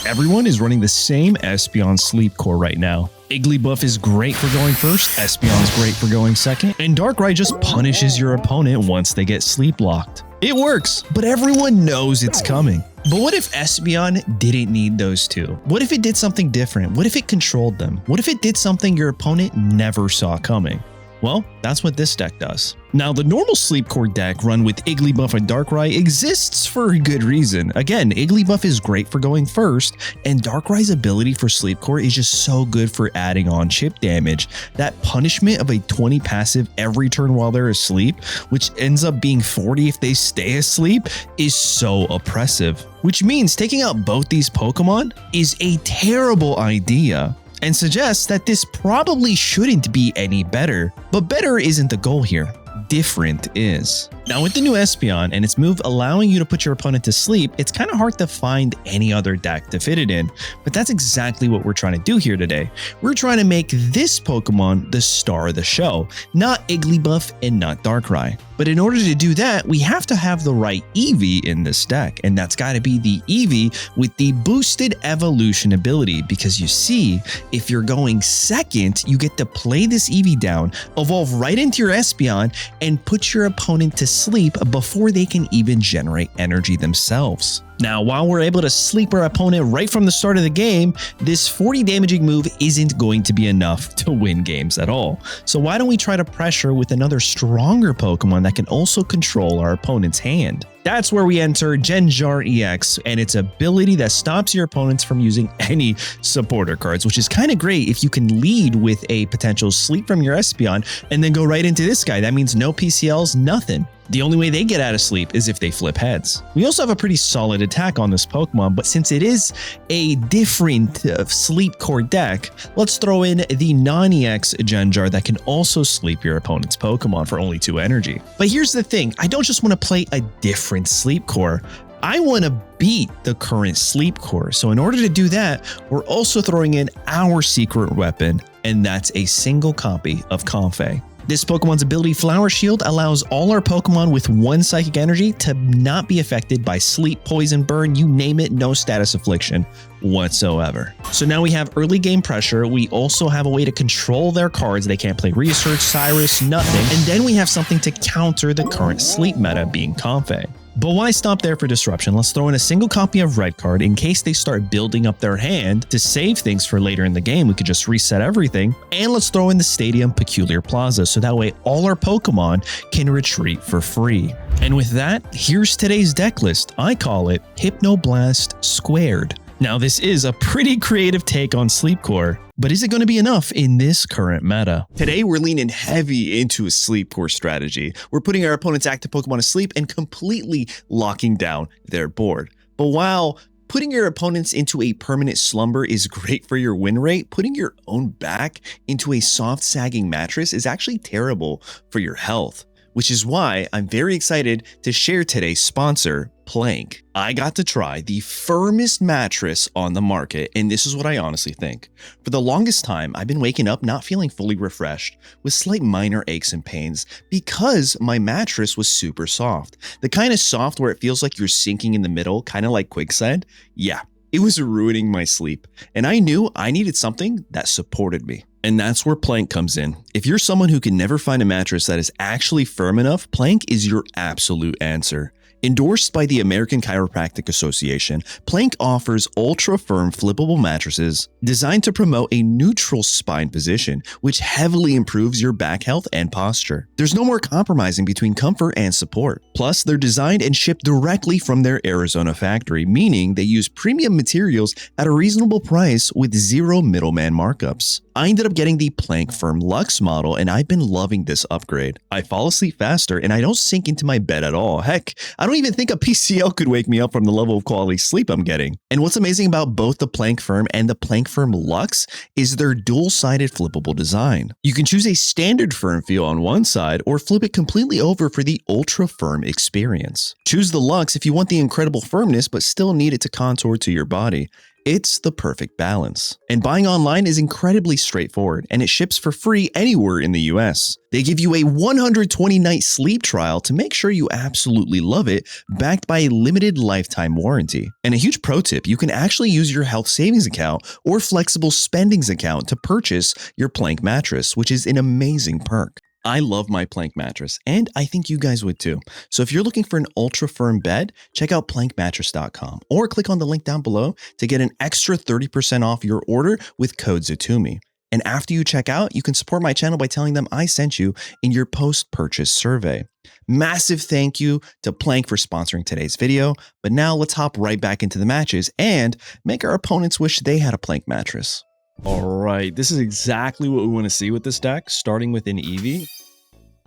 Everyone is running the same Espeon Sleep Core right now. Igglybuff is great for going first, Espeon is great for going second, and Darkrai just punishes your opponent once they get sleep locked. It works, but everyone knows it's coming. But what if Espeon didn't need those two? What if it did something different? What if it controlled them? What if it did something your opponent never saw coming? Well, that's what this deck does. Now, the normal Sleep Core deck run with Igglybuff and Darkrai exists for a good reason. Again, Igglybuff is great for going first, and Darkrai's ability for Sleep Core is just so good for adding on chip damage. That punishment of a 20 passive every turn while they're asleep, which ends up being 40 if they stay asleep, is so oppressive. Which means taking out both these Pokemon is a terrible idea, and suggests that this probably shouldn't be any better. But better isn't the goal here. Different is. Now, with the new Espeon and its move allowing you to put your opponent to sleep, it's kind of hard to find any other deck to fit it in, but that's exactly what we're trying to do here today. We're trying to make this Pokemon the star of the show, not Igglybuff and not Darkrai. But in order to do that, we have to have the right Eevee in this deck, and that's got to be the Eevee with the boosted evolution ability, because you see, if you're going second, you get to play this Eevee down, evolve right into your Espeon, and put your opponent to sleep before they can even generate energy themselves. Now, while we're able to sleep our opponent right from the start of the game, this 40 damaging move isn't going to be enough to win games at all. So why don't we try to pressure with another stronger Pokemon that can also control our opponent's hand? That's where we enter Gengar EX and its ability that stops your opponents from using any supporter cards, which is kind of great if you can lead with a potential sleep from your Espeon and then go right into this guy. That means no PCLs, nothing. The only way they get out of sleep is if they flip heads. We also have a pretty solid attack on this Pokemon, but since it is a different Sleep Core deck, let's throw in the non-EX Gengar that can also sleep your opponent's Pokemon for only 2 energy. But here's the thing, I don't just want to play a different Sleep Core. I want to beat the current Sleep Core. So in order to do that, we're also throwing in our secret weapon, and that's a single copy of Comfey. This Pokemon's ability, Flower Shield, allows all our Pokemon with 1 psychic energy to not be affected by sleep, poison, burn, you name it, no status affliction whatsoever. So now we have early game pressure. We also have a way to control their cards. They can't play Research, Cyrus, nothing. And then we have something to counter the current sleep meta, being Comfey. But why stop there for disruption? Let's throw in a single copy of Red Card in case they start building up their hand to save things for later in the game. We could just reset everything. And let's throw in the Stadium Peculiar Plaza so that way all our Pokemon can retreat for free. And with that, here's today's deck list. I call it Hypnoblast Squared. Now, this is a pretty creative take on Sleep Core, but is it going to be enough in this current meta? Today, we're leaning heavy into a Sleep Core strategy. We're putting our opponent's active Pokemon to sleep and completely locking down their board. But while putting your opponents into a permanent slumber is great for your win rate, putting your own back into a soft sagging mattress is actually terrible for your health. Which is why I'm very excited to share today's sponsor, Plank. I got to try the firmest mattress on the market, and this is what I honestly think. For the longest time, I've been waking up not feeling fully refreshed, with slight minor aches and pains, because my mattress was super soft. The kind of soft where it feels like you're sinking in the middle, kind of like quicksand. Yeah, it was ruining my sleep, and I knew I needed something that supported me. And that's where Plank comes in. If you're someone who can never find a mattress that is actually firm enough, Plank is your absolute answer. Endorsed by the American Chiropractic Association, Plank offers ultra-firm flippable mattresses designed to promote a neutral spine position, which heavily improves your back health and posture. There's no more compromising between comfort and support. Plus, they're designed and shipped directly from their Arizona factory, meaning they use premium materials at a reasonable price with zero middleman markups. I ended up getting the Plank Firm Luxe model, and I've been loving this upgrade. I fall asleep faster, and I don't sink into my bed at all. Heck, I don't even think a PCL could wake me up from the level of quality sleep I'm getting. And what's amazing about both the Plank Firm and the Plank Firm Luxe is their dual-sided flippable design. You can choose a standard firm feel on one side or flip it completely over for the ultra firm experience. Choose the Luxe if you want the incredible firmness but still need it to contour to your body. It's the perfect balance. And buying online is incredibly straightforward, and it ships for free anywhere in the US. They give you a 120-night sleep trial to make sure you absolutely love it, backed by a limited lifetime warranty. And a huge pro tip, you can actually use your health savings account or flexible spendings account to purchase your Plank mattress, which is an amazing perk. I love my Plank mattress, and I think you guys would too. So if you're looking for an ultra firm bed, check out plankmattress.com or click on the link down below to get an extra 30% off your order with code Xatumi. And after you check out, you can support my channel by telling them I sent you in your post-purchase survey. Massive thank you to Plank for sponsoring today's video, but now let's hop right back into the matches and make our opponents wish they had a Plank mattress. All right, this is exactly what we want to see with this deck, starting with an Eevee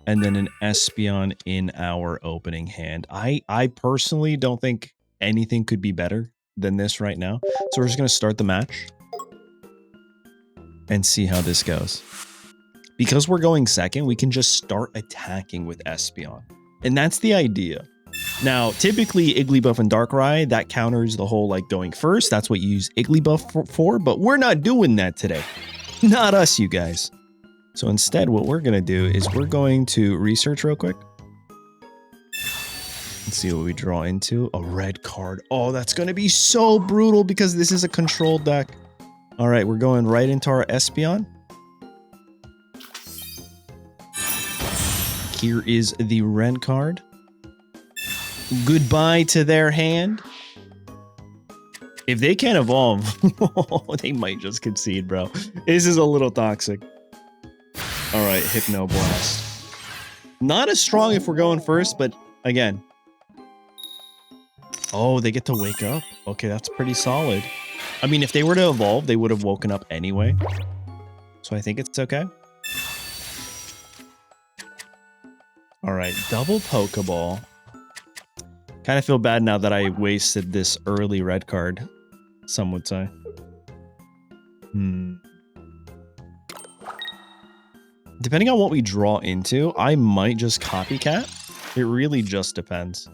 and then an Espeon in our opening hand. I personally don't think anything could be better than this right now. So we're just going to start the match and see how this goes. Because we're going second, we can just start attacking with Espeon. And that's the idea. Now, typically Igglybuff and Darkrai, that counters the whole like going first. That's what you use Igglybuff for, but we're not doing that today. Not us, you guys. So instead, what we're going to do is we're going to research real quick. Let's see what we draw into. A red card. Oh, that's going to be so brutal because this is a control deck. All right, we're going right into our Espeon. Here is the red card. Goodbye to their hand. If they can't evolve, they might just concede, bro. This is a little toxic. All right, Hypno Blast. Not as strong if we're going first, but again. Oh, they get to wake up. Okay, that's pretty solid. I mean, if they were to evolve, they would have woken up anyway. So I think it's okay. All right, double Pokeball. Kind of feel bad now that I wasted this early red card, some would say. Depending on what we draw into, I might just copycat. It really just depends.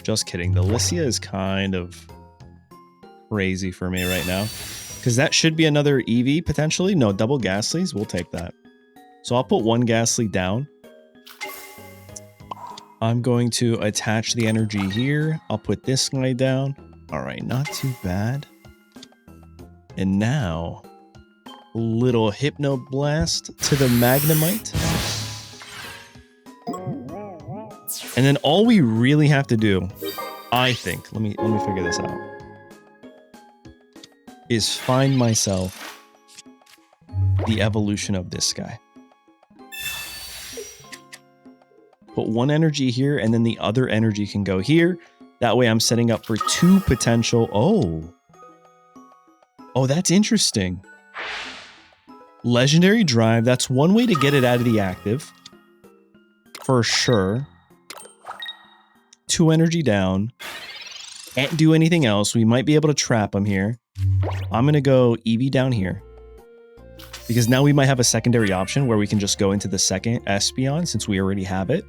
Just kidding. The Lycia is kind of crazy for me right now. Because that should be another Eevee, potentially. No, double Ghastlies. We'll take that. So I'll put one Ghastly down. I'm going to attach the energy here. I'll put this guy down. All right, not too bad. And now, little Hypno Blast to the Magnemite. And then all we really have to do, I think, let me figure this out, is find myself the evolution of this guy. Put one energy here, and then the other energy can go here. That way I'm setting up for two potential... Oh, that's interesting. Legendary Drive. That's one way to get it out of the active. For sure. Two energy down. Can't do anything else. We might be able to trap him here. I'm going to go Eevee down here. Because now we might have a secondary option where we can just go into the second Espeon since we already have it.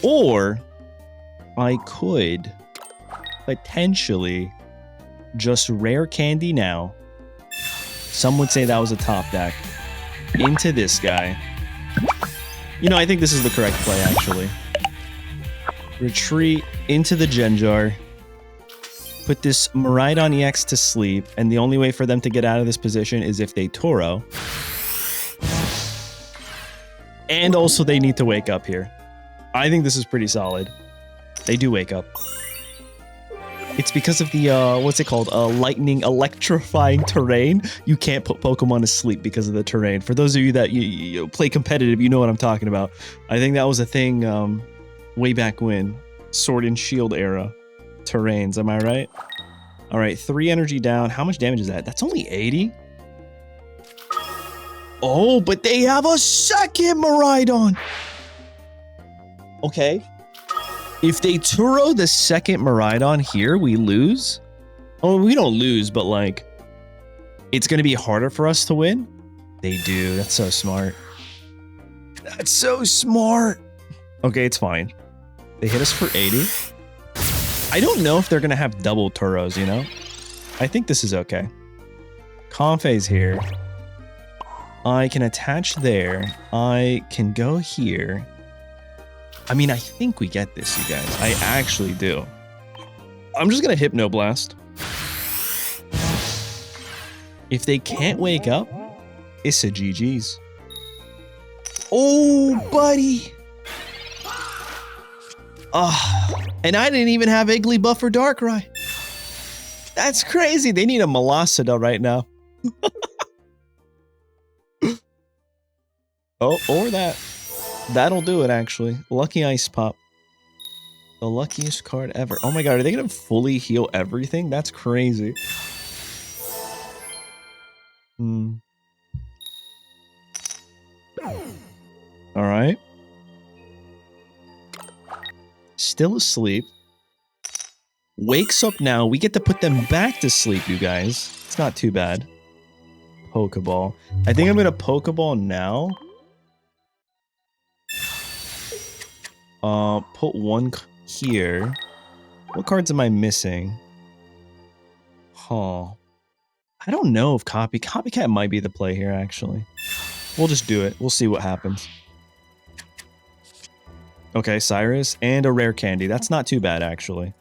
Or I could potentially just rare candy now. Some would say that was a top deck. Into this guy. You know, I think this is the correct play, actually. Retreat into the Gengar. Put this Miraidon EX to sleep, and the only way for them to get out of this position is if they Toro. And also they need to wake up here. I think this is pretty solid. They do wake up. It's because of the, what's it called? Lightning electrifying terrain. You can't put Pokemon to sleep because of the terrain. For those of you that you play competitive, you know what I'm talking about. I think that was a thing way back when. Sword and Shield era. Terrains, am I right? All right, 3 energy down. How much damage is that? That's only 80? Oh, but they have a second Miraidon. Okay. If they Turo the second Miraidon here, we lose. Oh, we don't lose, but like, it's going to be harder for us to win. They do. That's so smart. That's so smart. Okay, it's fine. They hit us for 80. I don't know if they're going to have double Turos, you know? I think this is okay. Comfey's here. I can attach there. I can go here. I mean, I think we get this, you guys. I actually do. I'm just going to Hypnoblast. If they can't wake up, it's a GG's. Oh, buddy. And I didn't even have Igglybuff or Darkrai. That's crazy. They need a Melocida right now. Oh, or that. That'll do it, actually. Lucky Ice Pop. The luckiest card ever. Oh my god, are they going to fully heal everything? That's crazy. Alright. Still asleep. Wakes up now. We get to put them back to sleep, you guys. It's not too bad. Pokeball. I think I'm going to Pokeball now. Put one here. What cards am I missing? Huh. I don't know if Copycat might be the play here, actually. We'll just do it. We'll see what happens. Okay, Cyrus and a rare candy. That's not too bad, actually.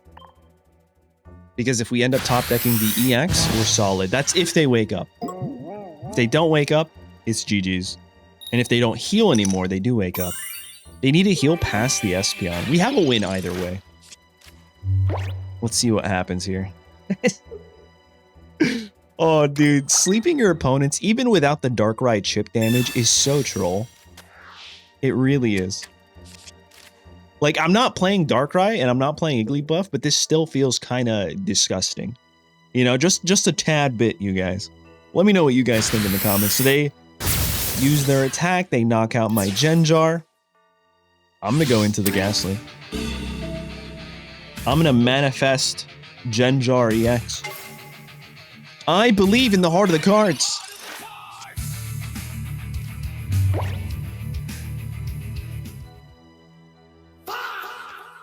Because if we end up top decking the EX, we're solid. That's if they wake up. If they don't wake up, it's GG's. And if they don't heal anymore, they do wake up. They need to heal past the Espeon. We have a win either way. Let's see what happens here. Oh, dude. Sleeping your opponents, even without the Darkrai chip damage, is so troll. It really is. Like, I'm not playing Darkrai and I'm not playing Igglybuff, but this still feels kind of disgusting. You know, just a tad bit, you guys. Let me know what you guys think in the comments. So they use their attack. They knock out my Gengar. I'm going to go into the Ghastly. I'm going to manifest Gengar EX. I believe in the heart of the cards.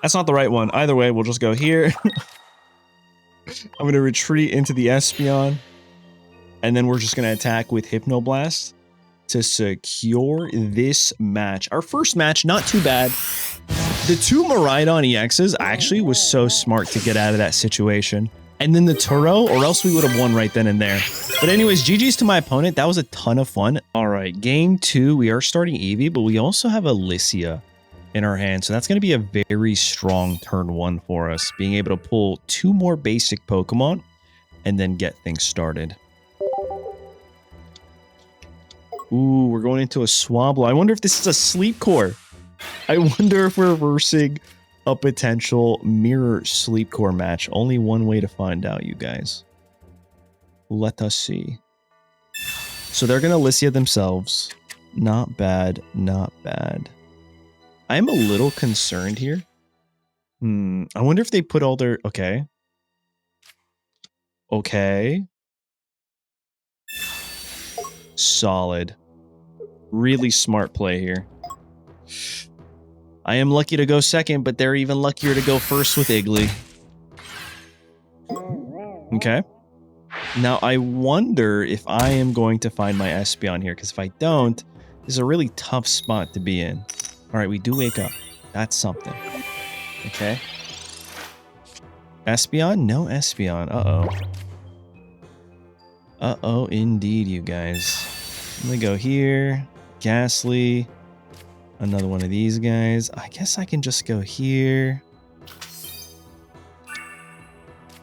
That's not the right one. Either way, we'll just go here. I'm going to retreat into the Espeon. And then we're just going to attack with Hypnoblast to secure this match. Our first match, not too bad. The two Miraidon EXs actually was so smart to get out of that situation. And then the Turo, or else we would have won right then and there. But anyways, GG's to my opponent. That was a ton of fun. All right, game 2, we are starting Eevee, but we also have a Lycia in our hand. So that's going to be a very strong turn 1 for us. Being able to pull 2 more basic Pokemon and then get things started. Ooh, we're going into a Swablu. I wonder if this is a Sleep Core. I wonder if we're reversing a potential mirror Sleep Core match. Only one way to find out, you guys. Let us see. So they're going to Lycia themselves. Not bad, not bad. I'm a little concerned here. I wonder if they put all their... Okay. Okay. Solid. Really smart play here. I am lucky to go second, but they're even luckier to go first with Iggly. Okay. Now, I wonder if I am going to find my Espeon here, because if I don't, this is a really tough spot to be in. All right, we do wake up. That's something. Okay. Espeon? No Espeon. Uh-oh. Uh-oh, indeed, you guys. I'm going to go here. Ghastly. Another one of these guys. I guess I can just go here.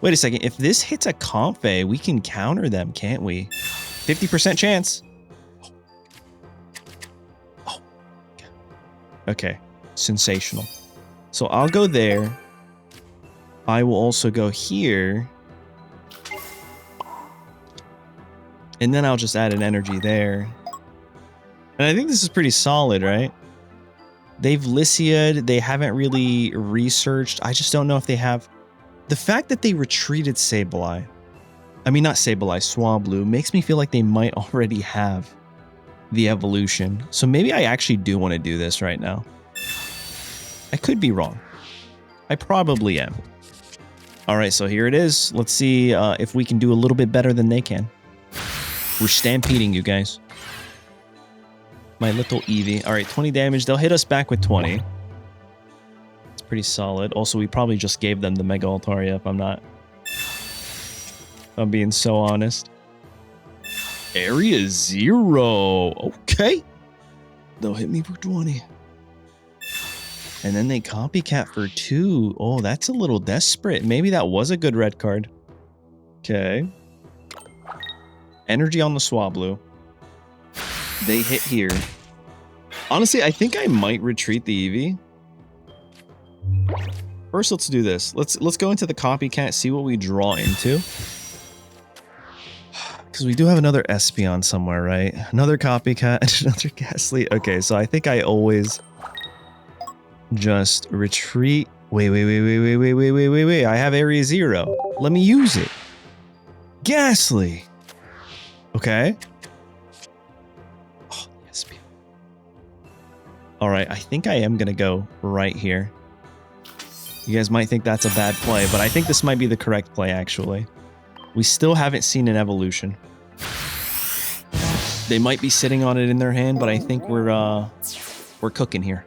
Wait a second. If this hits a Comfey, we can counter them, can't we? 50% chance. Oh. Okay. Sensational. So I'll go there. I will also go here. And then I'll just add an energy there. And I think this is pretty solid, right? They've Lycia'd. They haven't really researched. I just don't know if they have... The fact that they retreated Sableye, I mean, not Sableye, Swablu, makes me feel like they might already have the evolution. So maybe I actually do want to do this right now. I could be wrong. I probably am. All right, so here it is. Let's see if we can do a little bit better than they can. We're stampeding you guys. My little Eevee. All right, 20 damage. They'll hit us back with 20. It's pretty solid. Also, we probably just gave them the Mega Altaria if I'm being so honest. Area 0. Okay. They'll hit me for 20. And then they copycat for 2. Oh, that's a little desperate. Maybe that was a good red card. Okay. Energy on the Swablu. They hit here. Honestly, I think I might retreat the Eevee. First, let's do this. Let's go into the copycat, see what we draw into. Because we do have another Espeon somewhere, right? Another copycat, another Ghastly. Okay, so I think I always just retreat. Wait. I have Area 0. Let me use it. Ghastly. Okay. Oh, Espeon. All right, I think I am going to go right here. You guys might think that's a bad play, but I think this might be the correct play, actually. We still haven't seen an evolution. They might be sitting on it in their hand, but I think we're cooking here.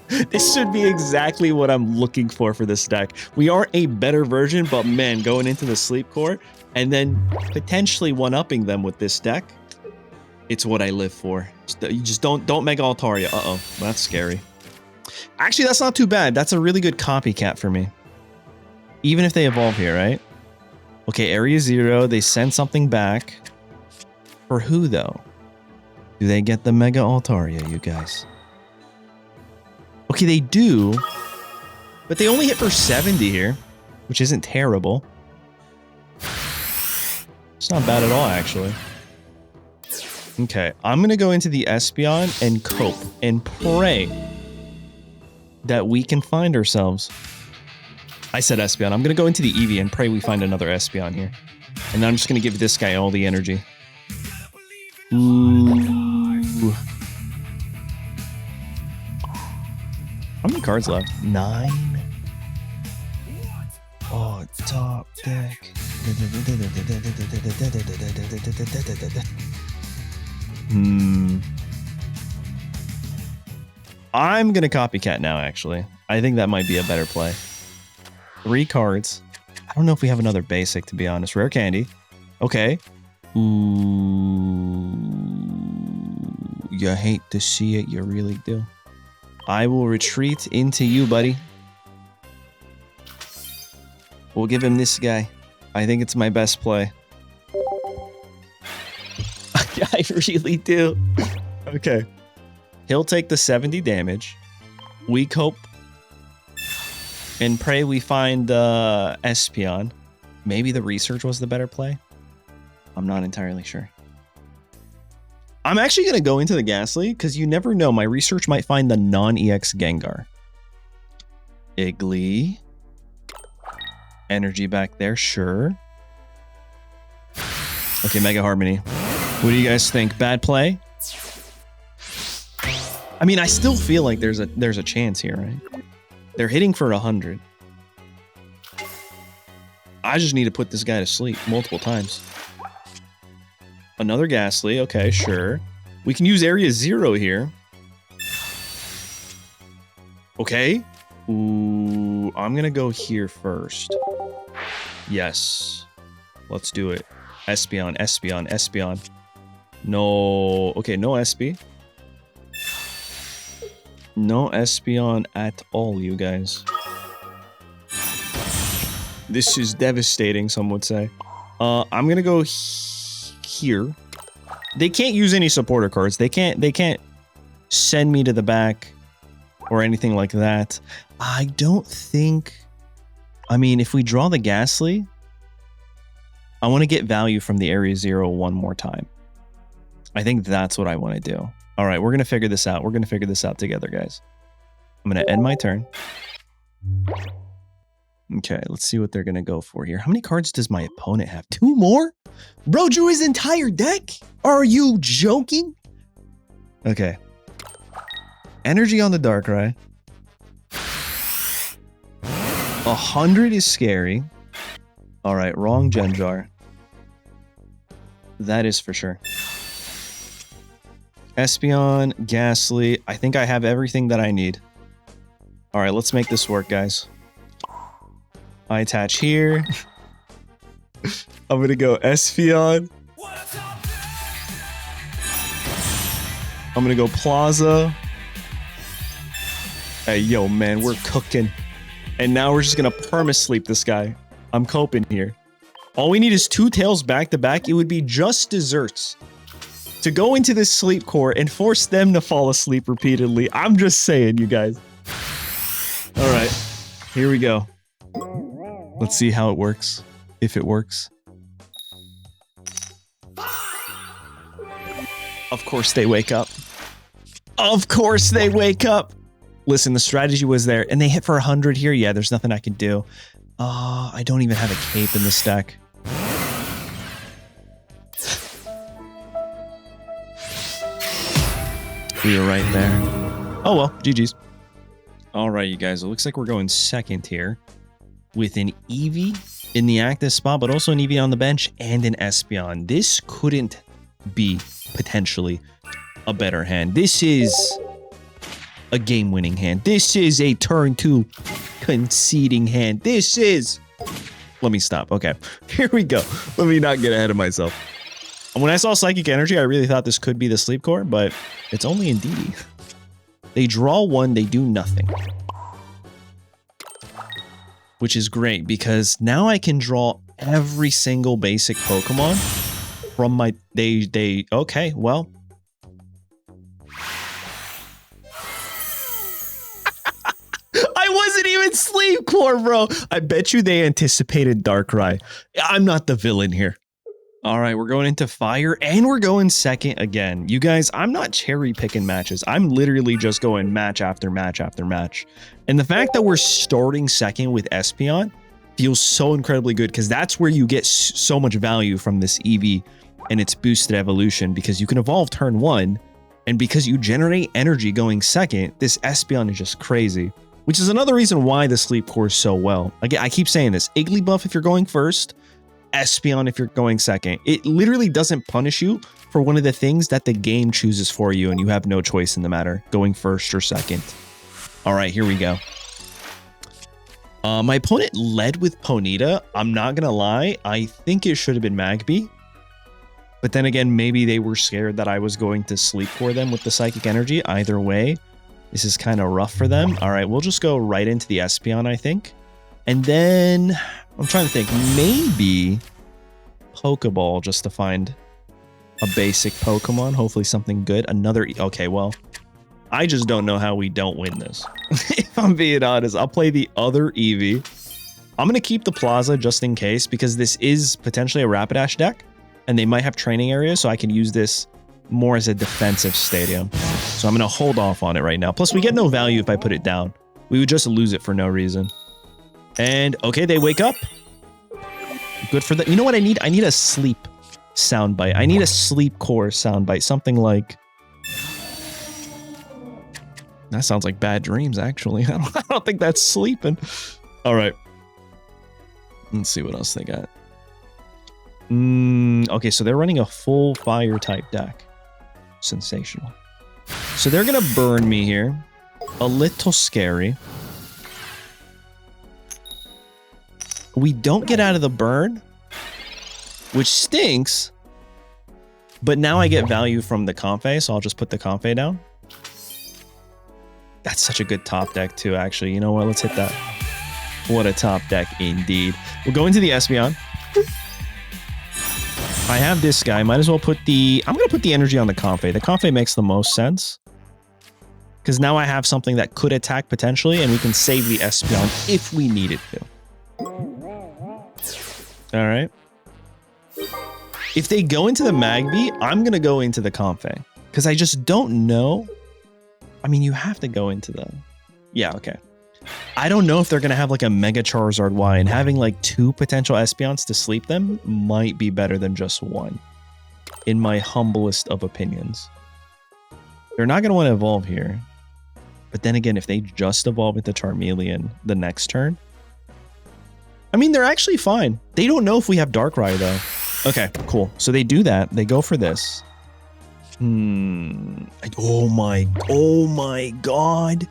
This should be exactly what I'm looking for this deck. We are a better version, but man, going into the Sleep Core and then potentially one-upping them with this deck, it's what I live for. You just don't Mega Altaria. Uh-oh, that's scary. Actually, that's not too bad. That's a really good copycat for me. Even if they evolve here, right? Okay, Area 0, they send something back. For who, though? Do they get the Mega Altaria, you guys? Okay, they do. But they only hit for 70 here, which isn't terrible. It's not bad at all, actually. Okay, I'm going to go into the Espeon and cope and pray that we can find ourselves. I said Espeon. I'm going to go into the Eevee and pray we find another Espeon here. And I'm just going to give this guy all the energy. Ooh. How many cards left? 9. Oh, top deck. I'm going to copycat now, actually. I think that might be a better play. 3 cards. I don't know if we have another basic, to be honest. Rare candy. Okay. Ooh. You hate to see it. You really do. I will retreat into you, buddy. We'll give him this guy. I think it's my best play. I really do. Okay. He'll take the 70 damage. We cope. And pray we find Espeon. Maybe the research was the better play. I'm not entirely sure. I'm actually going to go into the Ghastly because you never know. My research might find the non-EX Gengar. Iggly. Energy back there, sure. Okay, Mega Harmony. What do you guys think? Bad play? I mean, I still feel like there's a chance here, right? They're hitting for 100. I just need to put this guy to sleep multiple times. Another Ghastly. Okay, sure. We can use Area 0 here. Okay. Ooh, I'm going to go here first. Yes. Let's do it. Espeon, Espeon, Espeon. No. Okay, no Espe. No Espeon at all, you guys. This is devastating, some would say. I'm going to go here. They can't use any supporter cards. They can't send me to the back or anything like that. I don't think... I mean, if we draw the Ghastly, I want to get value from the Area 0 one more time. I think that's what I want to do. All right, we're going to figure this out. We're going to figure this out together, guys. I'm going to end my turn. Okay, let's see what they're going to go for here. How many cards does my opponent have? 2 more? Bro drew his entire deck? Are you joking? Okay. Energy on the Darkrai. 100 is scary. All right, wrong Gengar. That is for sure. Espeon, Ghastly. I think I have everything that I need. All right, let's make this work, guys. I attach here. I'm going to go Espeon. I'm going to go Plaza. Hey, yo, man, we're cooking. And now we're just going to perma-sleep this guy. I'm coping here. All we need is 2 tails back to back. It would be just desserts to go into this sleep core and force them to fall asleep repeatedly. I'm just saying, you guys. All right, here we go. Let's see how it works. If it works. Of course they wake up. Of course they wake up. Listen, the strategy was there, and they hit for 100 here. Yeah, there's nothing I can do. I don't even have a cape in this deck. We are right there. Oh well, GG's. All right, you guys, it looks like we're going second here with an Eevee in the active spot, but also an Eevee on the bench and an Espeon. This couldn't be potentially a better hand. This is a game-winning hand. This is a turn 2 conceding hand. This is... Let me stop. Okay, here we go. Let me not get ahead of myself. When I saw Psychic Energy, I really thought this could be the Sleep Core, but it's only in DD. They draw 1, they do nothing. Which is great, because now I can draw every single basic Pokemon from my... Okay, well... I wasn't even Sleep Core, bro. I bet you they anticipated Darkrai. I'm not the villain here. All right, we're going into Fire, and we're going second again. You guys, I'm not cherry picking matches. I'm literally just going match after match after match. And the fact that we're starting second with Espeon feels so incredibly good, because that's where you get so much value from this Eevee and its boosted evolution, because you can evolve turn 1, and because you generate energy going second, this Espeon is just crazy. Which is another reason why the Sleep Core is so well. Again, I keep saying this. Igglybuff if you're going first, Espeon if you're going second. It literally doesn't punish you for one of the things that the game chooses for you, and you have no choice in the matter, going first or second. All right, here we go. My opponent led with Ponyta. I'm not going to lie. I think it should have been Magby. But then again, maybe they were scared that I was going to Sleep Core them with the Psychic Energy. Either way, this is kind of rough for them. All right, we'll just go right into the Espeon, I think. And then, I'm trying to think, maybe Pokeball just to find a basic Pokemon. Hopefully something good. Another, okay, well, I just don't know how we don't win this. If I'm being honest, I'll play the other Eevee. I'm going to keep the Plaza just in case, because this is potentially a Rapidash deck, and they might have training areas, so I can use this more as a defensive stadium. So I'm going to hold off on it right now. Plus, we get no value if I put it down. We would just lose it for no reason. And, okay, they wake up. Good for the... You know what I need? I need a sleep soundbite. I need a Sleep Core soundbite. Something like... That sounds like Bad Dreams, actually. I don't think that's sleeping. All right. Let's see what else they got. Okay, so they're running a full Fire-type deck. Sensational. So they're going to burn me here. A little scary. We don't get out of the burn, which stinks. But now I get value from the Comfey, so I'll just put the Comfey down. That's such a good top deck, too, actually. You know what? Let's hit that. What a top deck, indeed. We'll go into the Espeon. I have this guy. Might as well put the... I'm going to put the energy on the Comfey. The Comfey makes the most sense. Because now I have something that could attack potentially, and we can save the Espeon if we needed to. Alright. If they go into the Magby, I'm going to go into the Comfey. Because I just don't know. I mean, you have to go into the... Yeah, okay. I don't know if they're going to have like a Mega Charizard Y, and having like 2 potential Espeons to sleep them might be better than just 1. In my humblest of opinions. They're not going to want to evolve here. But then again, if they just evolve into Charmeleon the next turn, I mean, they're actually fine. They don't know if we have Darkrai though. Okay, cool. So they do that. They go for this. Oh my God.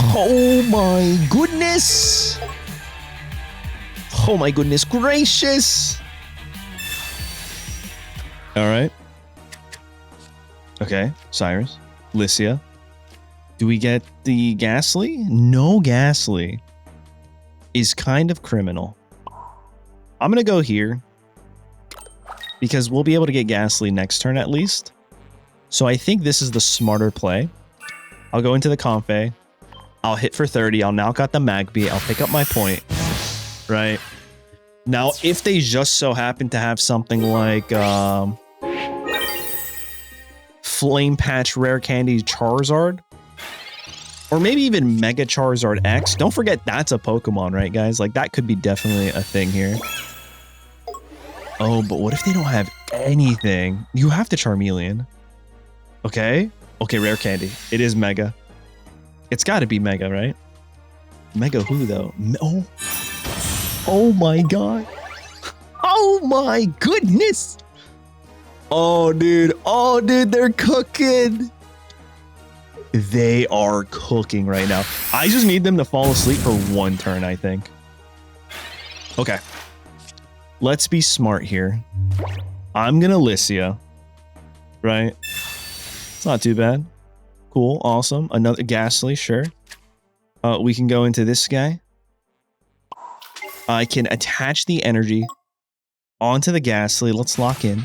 Oh my goodness. Oh my goodness gracious. All right. Okay, Cyrus, Lycia. Do we get the Ghastly? No Ghastly. Is kind of criminal. I'm going to go here because we'll be able to get Ghastly next turn at least. So I think this is the smarter play. I'll go into the Comfey. I'll hit for 30. I'll knock out the Magby. I'll pick up my point. Right. Now, if they just so happen to have something like Flame Patch Rare Candy Charizard, or maybe even Mega Charizard X. Don't forget that's a Pokemon, right, guys? Like, that could be definitely a thing here. Oh, but what if they don't have anything? You have to Charmeleon. Okay. Okay, Rare Candy. It is Mega. It's got to be Mega, right? Mega who, though? Oh. Oh, my God. Oh, my goodness. Oh, dude. Oh, dude, they're cooking. They are cooking right now. I just need them to fall asleep for one turn, I think. Okay. Let's be smart here. I'm going to Lycia. Right? It's not too bad. Cool. Awesome. Another Ghastly. Sure. We can go into this guy. I can attach the energy onto the Ghastly. Let's lock in.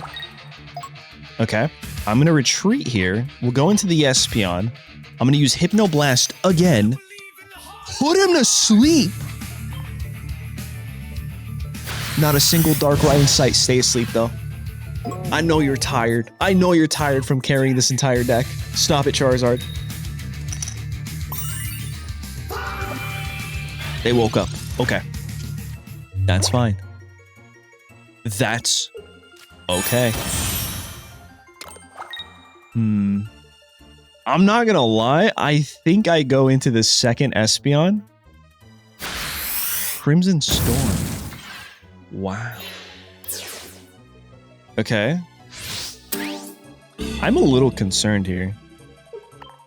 Okay. I'm going to retreat here. We'll go into the Espeon. I'm going to use Hypnoblast again. Put him to sleep. Not a single Darkrai in sight. Stay asleep, though. I know you're tired. I know you're tired from carrying this entire deck. Stop it, Charizard. They woke up. Okay. That's fine. That's okay. I'm not gonna lie. I think I go into the second Espeon. Crimson Storm. Wow. Okay. I'm a little concerned here.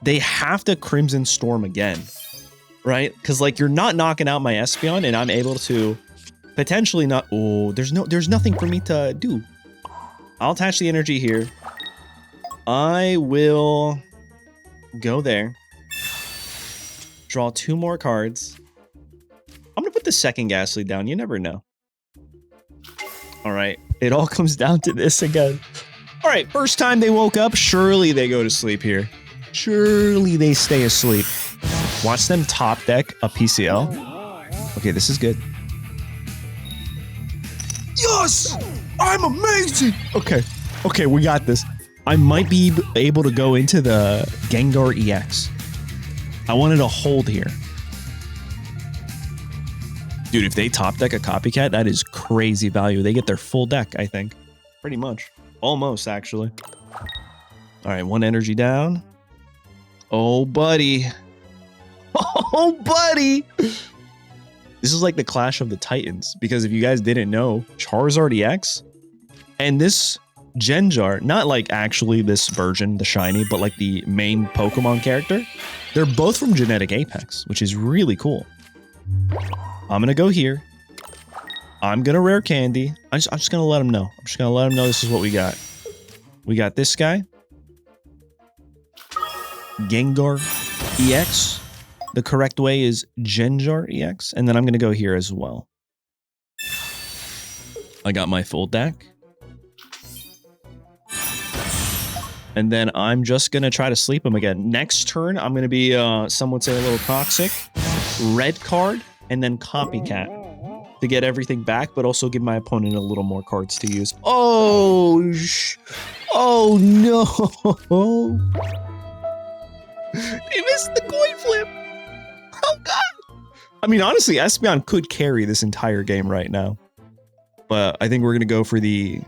They have to Crimson Storm again, right? Because like you're not knocking out my Espeon, and I'm able to potentially not. Oh, there's nothing for me to do. I'll attach the energy here. I will go there. Draw 2 more cards. I'm gonna put the second Ghastly down. You never know. All right. It all comes down to this again. All right. First time they woke up. Surely they go to sleep here. Surely they stay asleep. Watch them top deck a PCL. Okay, this is good. Yes! I'm amazing! Okay. Okay, we got this. I might be able to go into the Gengar EX. I wanted to hold here. Dude, if they top deck a copycat, that is crazy value. They get their full deck, I think. Pretty much. Almost, actually. All right, 1 energy down. Oh, buddy. Oh, buddy. This is like the Clash of the Titans. Because if you guys didn't know, Charizard EX and this Gengar, not like actually this version, the shiny, but like the main Pokemon character, they're both from Genetic Apex, which is really cool. I'm going to go here. I'm going to Rare Candy. I'm just going to let them know. I'm just going to let them know this is what we got. We got this guy. Gengar EX. The correct way is Gengar EX. And then I'm going to go here as well. I got my full deck. And then I'm just going to try to sleep him again. Next turn, I'm going to be, some would say a little toxic. Red card, and then Copycat to get everything back, but also give my opponent a little more cards to use. Oh, oh no. They missed the coin flip. Oh, God. I mean, honestly, Espeon could carry this entire game right now. But I think we're going to go for the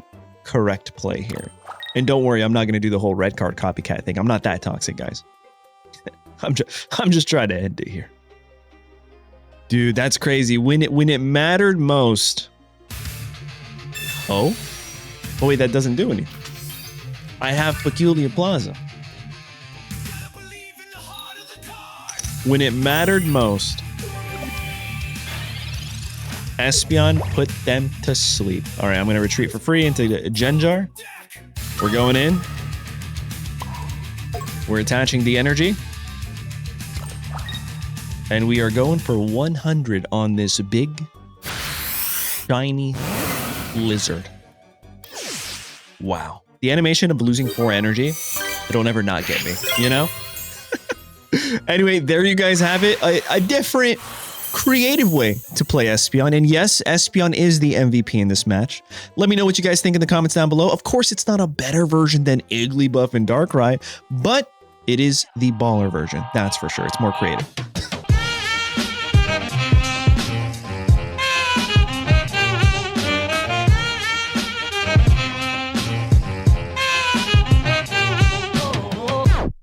correct play here. And don't worry, I'm not going to do the whole red card copycat thing. I'm not that toxic, guys. I'm just trying to end it here. Dude, that's crazy. When it mattered most. Oh? Oh wait, that doesn't do anything. I have Peculiar Plaza. When it mattered most, Espeon put them to sleep. All right, I'm going to retreat for free into Gengar. We're going in. We're attaching the energy. And we are going for 100 on this big, shiny lizard. Wow. The animation of losing 4 energy, it'll never not get me, you know? Anyway, there you guys have it. A different, creative way to play Espeon. And yes, Espeon is the MVP in this match. Let me know what you guys think in the comments down below. Of course, it's not a better version than Igglybuff and Darkrai, but it is the baller version. That's for sure. It's more creative.